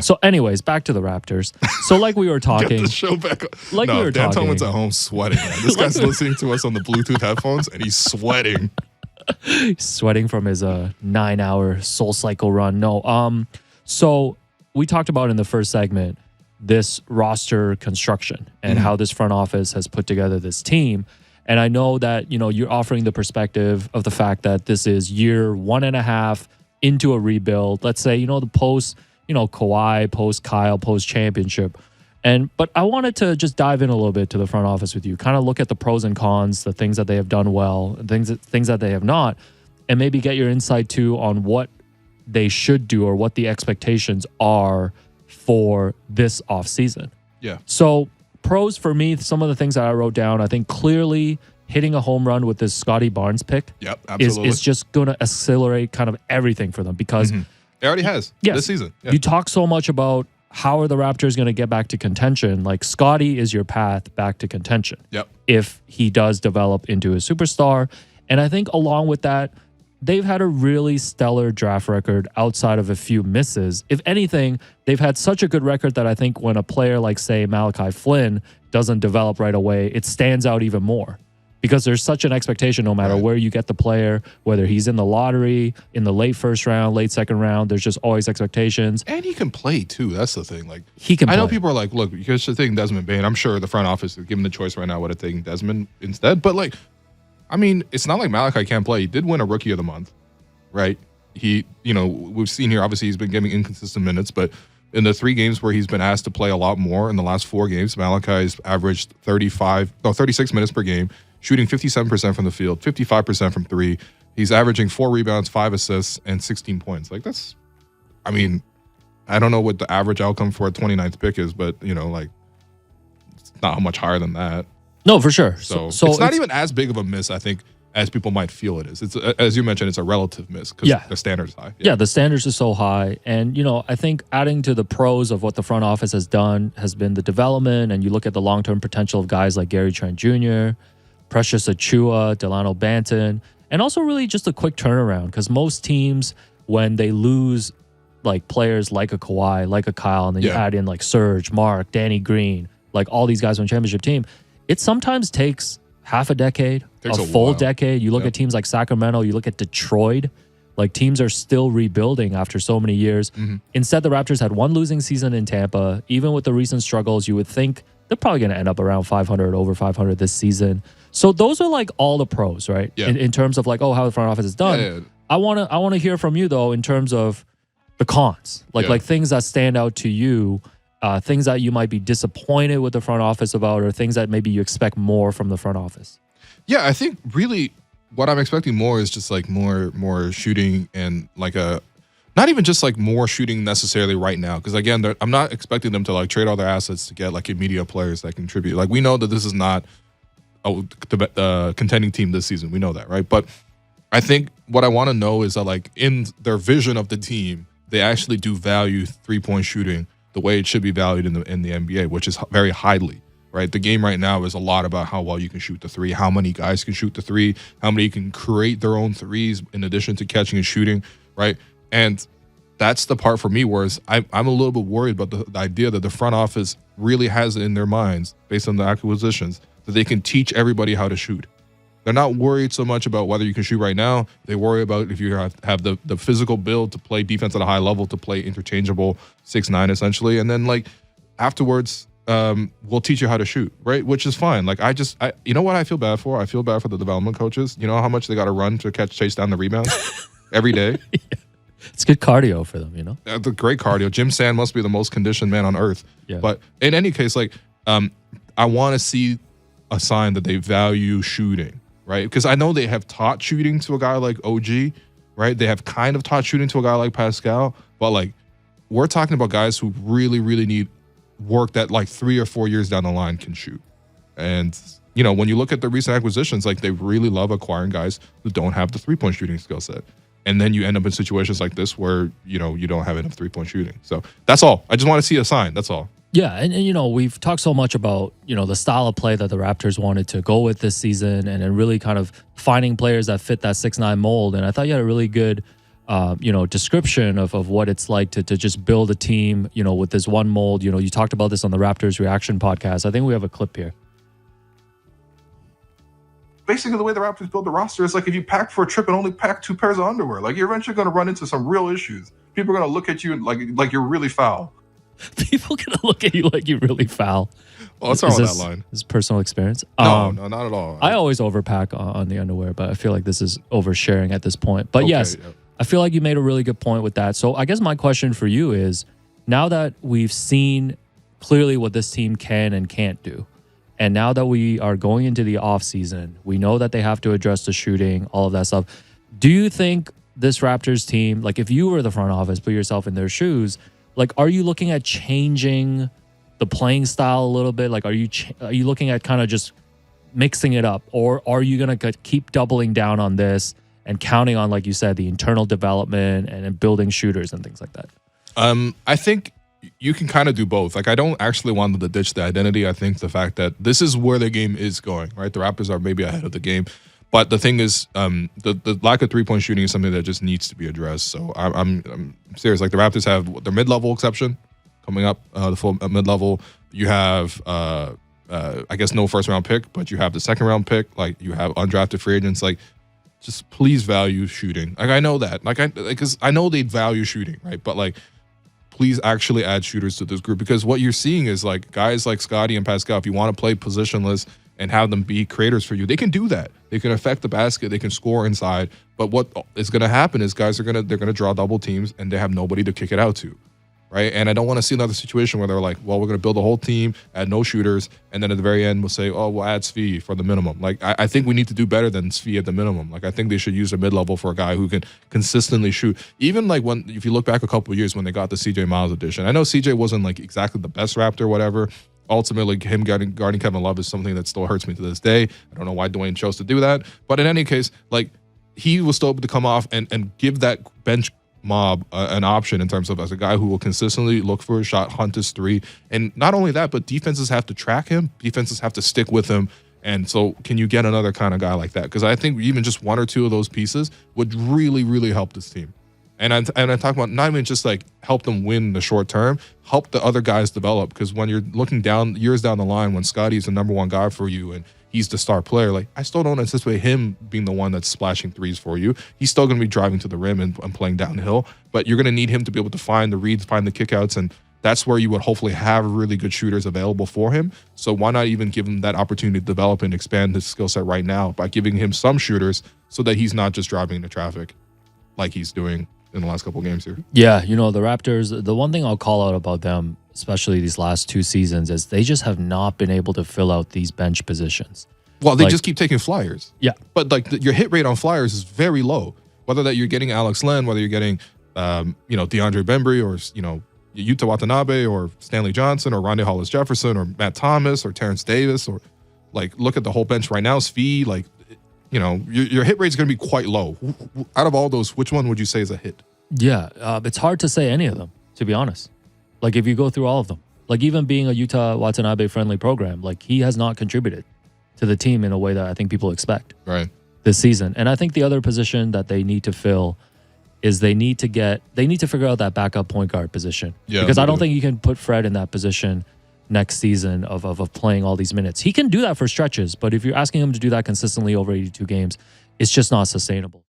So, anyways, back to the Raptors. So, like we were Get talking, the show back. like we were Dan talking, Tillman's at home sweating. Man. This guy's listening to us on the Bluetooth headphones, and he's sweating. sweating from his 9-hour Soul Cycle run. No, so we talked about in the first segment this roster construction and how this front office has put together this team. And I know that, you know, you're offering the perspective of the fact that this is year 1.5 into a rebuild. Let's say, you know, the post, you know, Kawhi, post Kyle, post championship. But I wanted to just dive in a little bit to the front office with you, kind of look at the pros and cons, the things that they have done well, things that they have not, and maybe get your insight too on what they should do or what the expectations are for this offseason. Yeah. So pros for me, some of the things that I wrote down, I think clearly hitting a home run with this Scotty Barnes pick Yep, absolutely. is just going to accelerate kind of everything for them because It already has this season. Yeah. you talk so much about how are the Raptors going to get back to contention. Like Scotty is your path back to contention. Yep. If he does develop into a superstar. And I think along with that, they've had a really stellar draft record outside of a few misses. If anything, they've had such a good record that I think when a player like, say, Malachi Flynn doesn't develop right away, it stands out even more. Because there's such an expectation no matter where you get the player, whether he's in the lottery, in the late first round, late second round, there's just always expectations. And he can play too. That's the thing. Like He can I know play. people are like, look, you should take Desmond Bain. I'm sure the front office is given the choice right now what to take Desmond instead. But like, I mean, it's not like Malachi can't play. He did win a Rookie of the Month, right? He, you know, we've seen here, obviously he's been giving inconsistent minutes, but in the 3 games where he's been asked to play a lot more in the last 4 games, Malachi's averaged 36 minutes per game, shooting 57% from the field, 55% from 3. He's averaging 4 rebounds, 5 assists, and 16 points. Like that's, I mean, I don't know what the average outcome for a 29th pick is, but you know, like it's not much higher than that. No, for sure. So it's not even as big of a miss, I think, as people might feel it is. It's as you mentioned, it's a relative miss because the standard's high. Yeah, the standards are so high. And, you know, I think adding to the pros of what the front office has done has been the development. And you look at the long-term potential of guys like Gary Trent Jr., Precious Achua, Delano Banton, and also really just a quick turnaround. Because most teams, when they lose like players like a Kawhi, like a Kyle, and then you add in like Serge, Mark, Danny Green, like all these guys on a championship team, it sometimes takes half a decade, a full while. decade. You look at teams like Sacramento, you look at Detroit, like teams are still rebuilding after so many years. Instead, the Raptors had 1 losing season in Tampa. Even with the recent struggles, you would think they're probably going to end up around 500, over 500 this season. So those are like all the pros, right? Yeah. In terms of like, oh, how the front office is done. Yeah. I want to hear from you though, in terms of the cons, like things that stand out to you, things that you might be disappointed with the front office about, or things that maybe you expect more from the front office. Yeah, I think really what I'm expecting more is just like more shooting and like not even just like more shooting necessarily right now. Because again, I'm not expecting them to like trade all their assets to get like immediate players that contribute. Like we know that this is not a contending team this season. We know that, right? But I think what I want to know is that like in their vision of the team, they actually do value 3-point shooting the way it should be valued in the NBA, which is very highly. Right, the game right now is a lot about how well you can shoot the 3, how many guys can shoot the 3, how many can create their own threes in addition to catching and shooting, right? And that's the part for me where I'm a little bit worried about the idea that the front office really has it in their minds, based on the acquisitions, that they can teach everybody how to shoot. They're not worried so much about whether you can shoot right now. They worry about if you have the physical build to play defense at a high level, to play interchangeable 6'9" essentially, and then like afterwards. We'll teach you how to shoot, right? Which is fine. Like you know what I feel bad for? I feel bad for the development coaches. You know how much they got to run to chase down the rebound every day? It's good cardio for them, you know? The great cardio. Jim Sand must be the most conditioned man on earth. Yeah. But in any case, like, I want to see a sign that they value shooting, right? Because I know they have taught shooting to a guy like OG, right? They have kind of taught shooting to a guy like Pascal, but like, we're talking about guys who really, really need work that like 3 or 4 years down the line can shoot. And you know, when you look at the recent acquisitions, like they really love acquiring guys who don't have the 3-point shooting skill set, and then you end up in situations like this where you know you don't have enough 3-point shooting. So that's all. I just want to see a sign. That's all. Yeah, and you know, we've talked so much about, you know, the style of play that the Raptors wanted to go with this season, and then really kind of finding players that fit that 6'9" mold. And I thought you had a really good description of what it's like to just build a team, with this one mold. You talked about this on the Raptors Reaction podcast. I think we have a clip here. Basically, the way the Raptors build the roster is like if you pack for a trip and only pack 2 pairs of underwear, like you're eventually going to run into some real issues. People are going to look at you like you're really foul. People going to look at you like you're really foul. Well, what's wrong with that line? This is personal experience. No, not at all. I always overpack on the underwear, but I feel like this is oversharing at this point. But yes, yeah. I feel like you made a really good point with that. So I guess my question for you is, now that we've seen clearly what this team can and can't do, and now that we are going into the offseason, we know that they have to address the shooting, all of that stuff. Do you think this Raptors team, like if you were the front office, put yourself in their shoes, like are you looking at changing the playing style a little bit? Like are you looking at kind of just mixing it up? Or are you going to keep doubling down on this and counting on, like you said, the internal development and building shooters and things like that? I think you can kind of do both. Like, I don't actually want them to ditch the identity. I think the fact that this is where the game is going, right? The Raptors are maybe ahead of the game. But the thing is, the lack of three-point shooting is something that just needs to be addressed. So I'm serious. Like, the Raptors have their mid-level exception coming up, the full mid-level. You have, I guess, no first-round pick, but you have the second-round pick. Like, you have undrafted free agents. Like, just please value shooting. Like, I know that. Because I know they value shooting, right? But, like, please actually add shooters to this group, because what you're seeing is like guys like Scottie and Pascal, if you want to play positionless and have them be creators for you, they can do that. They can affect the basket, they can score inside. But what is going to happen is guys they're going to draw double teams and they have nobody to kick it out to, right? And I don't want to see another situation where they're like, well, we're going to build a whole team, add no shooters, and then at the very end we'll say, oh, we'll add Svi for the minimum. Like, I think we need to do better than Svi at the minimum. Like, I think they should use a mid-level for a guy who can consistently shoot. Even like if you look back a couple of years when they got the CJ Miles edition, I know CJ wasn't like exactly the best Raptor, whatever. Ultimately, him guarding Kevin Love is something that still hurts me to this day. I don't know why Dwayne chose to do that. But in any case, like, he was still able to come off and give that bench mob an option in terms of as a guy who will consistently look for a shot, hunt his three. And not only that, but defenses have to track him. Defenses have to stick with him. And so can you get another kind of guy like that? Because I think even just one or two of those pieces would really, really help this team. And I talk about not even just like help them win in the short term, help the other guys develop. Because when you're looking down years down the line, when Scottie's the number one guy for you and he's the star player, like, I still don't anticipate him being the one that's splashing threes for you. He's still going to be driving to the rim and playing downhill, but you're going to need him to be able to find the reads, find the kickouts, and that's where you would hopefully have really good shooters available for him. So why not even give him that opportunity to develop and expand his skill set right now by giving him some shooters so that he's not just driving into traffic like he's doing in the last couple of games here. Yeah, the Raptors, the one thing I'll call out about them, especially these last 2 seasons, is they just have not been able to fill out these bench positions. Well, they just keep taking flyers. Yeah. But like your hit rate on flyers is very low. Whether that you're getting Alex Len, whether you're getting, DeAndre Bembry or, Yuta Watanabe or Stanley Johnson or Rondae Hollis-Jefferson or Matt Thomas or Terrence Davis, or like look at the whole bench right now, Svi, like, your hit rate is going to be quite low. Out of all those, which one would you say is a hit? Yeah, it's hard to say any of them, to be honest. Like, if you go through all of them, like even being a Yuta Watanabe friendly program, like he has not contributed to the team in a way that I think people expect this season. And I think the other position that they need to fill is they need to figure out that backup point guard position. Yeah, because I don't think you can put Fred in that position next season of playing all these minutes. He can do that for stretches, but if you're asking him to do that consistently over 82 games, it's just not sustainable.